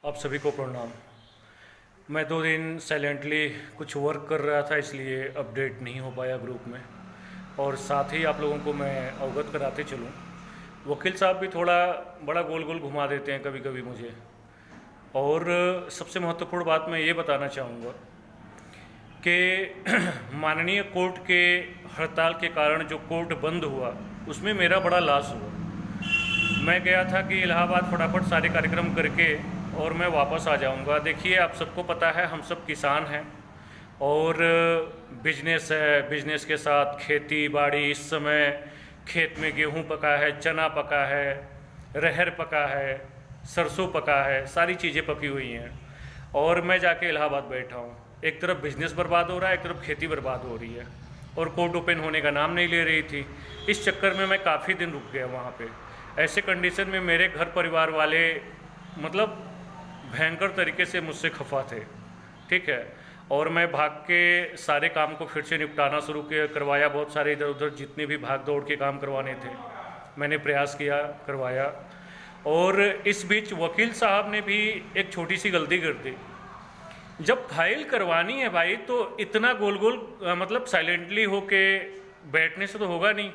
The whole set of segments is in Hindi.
आप सभी को प्रणाम। मैं 2 दिन साइलेंटली कुछ वर्क कर रहा था, इसलिए अपडेट नहीं हो पाया ग्रुप में। और साथ ही आप लोगों को मैं अवगत कराते चलूँ, वकील साहब भी थोड़ा बड़ा गोल गोल घुमा देते हैं कभी कभी मुझे। और सबसे महत्वपूर्ण बात मैं ये बताना चाहूँगा कि माननीय कोर्ट के हड़ताल के कारण जो कोर्ट बंद हुआ उसमें मेरा बड़ा लॉस हुआ। मैं गया था कि इलाहाबाद फटाफट सारे कार्यक्रम करके और मैं वापस आ जाऊंगा। देखिए, आप सबको पता है हम सब किसान हैं और बिजनेस है, बिजनेस के साथ खेती बाड़ी। इस समय खेत में गेहूं पका है, चना पका है, रहर पका है, सरसों पका है, सारी चीज़ें पकी हुई हैं और मैं जाके इलाहाबाद बैठा हूँ। एक तरफ बिजनेस बर्बाद हो रहा है, एक तरफ खेती बर्बाद हो रही है और कोर्ट ओपन होने का नाम नहीं ले रही थी। इस चक्कर में मैं काफ़ी दिन रुक गया वहाँ पे। ऐसे कंडीशन में मेरे घर परिवार वाले मतलब भयंकर तरीके से मुझसे खफा थे, ठीक है। और मैं भाग के सारे काम को फिर से निपटाना शुरू करवाया। बहुत सारे इधर उधर जितने भी भाग दौड़ के काम करवाने थे मैंने प्रयास किया, करवाया। और इस बीच वकील साहब ने भी एक छोटी सी गलती कर दी। जब फाइल करवानी है भाई तो इतना गोल गोल मतलब साइलेंटली होके बैठने से तो होगा नहीं।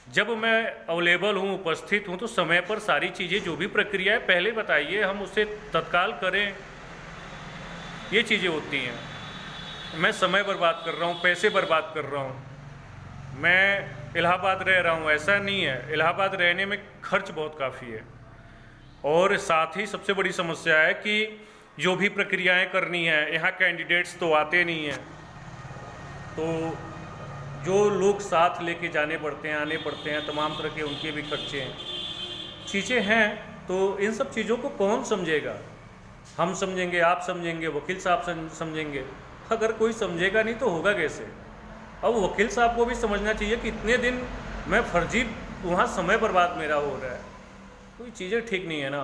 जब मैं अवेलेबल हूँ, उपस्थित हूँ, तो समय पर सारी चीज़ें जो भी प्रक्रिया है पहले बताइए, हम उसे तत्काल करें। ये चीज़ें होती हैं। मैं समय बर्बाद कर रहा हूँ, पैसे बर्बाद कर रहा हूँ। मैं इलाहाबाद रह रहा हूँ, ऐसा नहीं है। इलाहाबाद रहने में खर्च बहुत काफ़ी है और साथ ही सबसे बड़ी समस्या है कि जो भी प्रक्रियाएं करनी है, यहाँ कैंडिडेट्स तो आते नहीं हैं, तो जो लोग साथ लेके जाने पड़ते हैं, आने पड़ते हैं, तमाम तरह के उनके भी खर्चे हैं, चीज़ें हैं। तो इन सब चीज़ों को कौन समझेगा? हम समझेंगे, आप समझेंगे, वकील साहब समझेंगे। अगर कोई समझेगा नहीं तो होगा कैसे? अब वकील साहब को भी समझना चाहिए कि इतने दिन मैं फर्जी वहाँ समय बर्बाद मेरा हो रहा है, कोई चीज़ें ठीक नहीं है ना।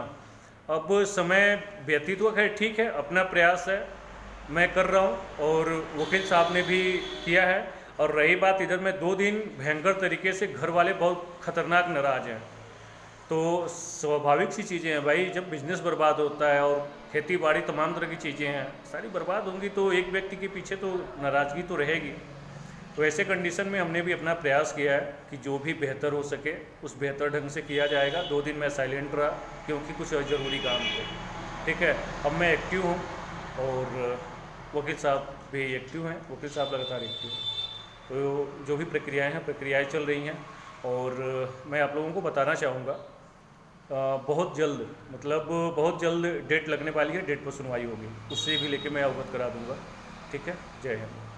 अब समय व्यतीत हुआ, खैर ठीक है, अपना प्रयास है, मैं कर रहा हूँ और वकील साहब ने भी किया है। और रही बात इधर में 2 दिन भयंकर तरीके से घर वाले बहुत खतरनाक नाराज हैं, तो स्वाभाविक सी चीज़ें हैं भाई। जब बिजनेस बर्बाद होता है और खेती बाड़ी तमाम तरह की चीज़ें हैं सारी बर्बाद होंगी तो एक व्यक्ति के पीछे तो नाराज़गी तो रहेगी। तो ऐसे कंडीशन में हमने भी अपना प्रयास किया है कि जो भी बेहतर हो सके उस बेहतर ढंग से किया जाएगा। 2 दिन मैं साइलेंट रहा क्योंकि कुछ ज़रूरी काम थे, ठीक है। अब मैं एक्टिव हूँ और वकील साहब भी एक्टिव हैं, वकील साहब लगातार एक्टिव हैं। तो जो भी प्रक्रियाएं चल रही हैं और मैं आप लोगों को बताना चाहूँगा बहुत जल्द, मतलब बहुत जल्द डेट लगने वाली है, डेट पर सुनवाई होगी, उससे भी लेके मैं अवगत करा दूँगा, ठीक है। जय हिंद।